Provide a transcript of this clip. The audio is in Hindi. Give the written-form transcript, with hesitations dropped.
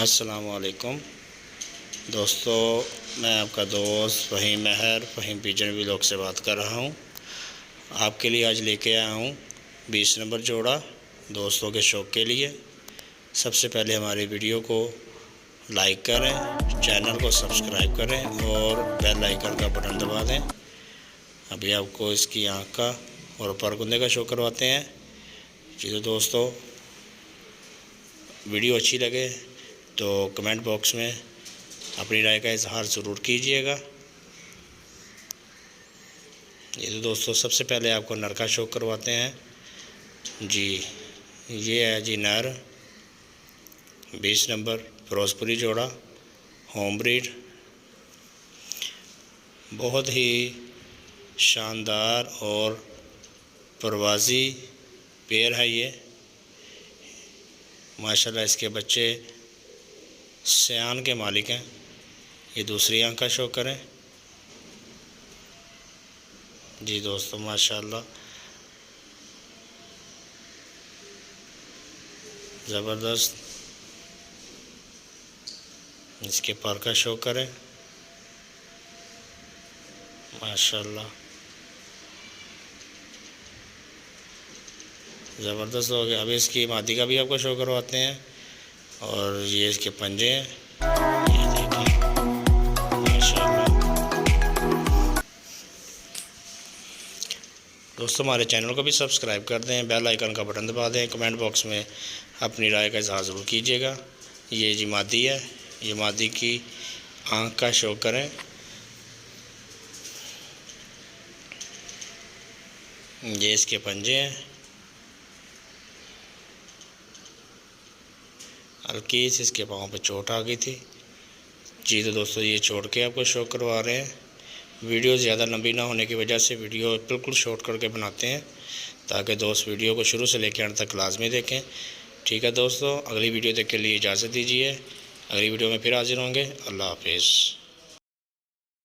अस्सलाम वालेकुम दोस्तों, मैं आपका दोस्त फ़हीम पिजन व्लॉग से बात कर रहा हूं। आपके लिए आज लेके आया हूं 20 नंबर जोड़ा दोस्तों के शौक़ के लिए। सबसे पहले हमारी वीडियो को लाइक करें, चैनल को सब्सक्राइब करें और बेल आइकन का बटन दबा दें। अभी आपको इसकी आँख का और परकुंदे का शो करवाते हैं। जी तो दोस्तों, वीडियो अच्छी लगे तो कमेंट बॉक्स में अपनी राय का इजहार ज़रूर कीजिएगा। ये तो दोस्तों, सबसे पहले आपको नर का शो करवाते हैं। जी ये है जी नर, 20 नंबर फिरोजपुरी जोड़ा, होम ब्रीड। बहुत ही शानदार और परवाज़ी पेयर है ये। माशाल्लाह इसके बच्चे सयान के मालिक हैं। ये दूसरी आँख का शो करें। जी दोस्तों, माशाल्लाह ज़बरदस्त। इसके पर का शो करें। माशाल्लाह ज़बरदस्त हो गया। अभी इसकी मादी का भी आपको शो करवाते हैं। और ये इसके पंजे हैं, ये देखिए माशाल्लाह। दोस्तों, हमारे चैनल को भी सब्सक्राइब कर दें, बेल आइकन का बटन दबा दें, कमेंट बॉक्स में अपनी राय का इजहार ज़रूर कीजिएगा। ये जी मादी है, ये मादी की आँख का शो करें। ये इसके पंजे हैं। हल्की सी इसके पाँव पे चोट आ गई थी। जी तो दोस्तों, ये छोड़ के आपको शो करवा रहे हैं। वीडियो ज़्यादा लंबी ना होने की वजह से वीडियो बिल्कुल शॉर्ट करके बनाते हैं, ताकि दोस्त वीडियो को शुरू से लेकर अंत तक लाजमी देखें। ठीक है दोस्तों, अगली वीडियो तक के लिए इजाज़त दीजिए। अगली वीडियो में फिर हाजिर होंगे। अल्लाह हाफिज़।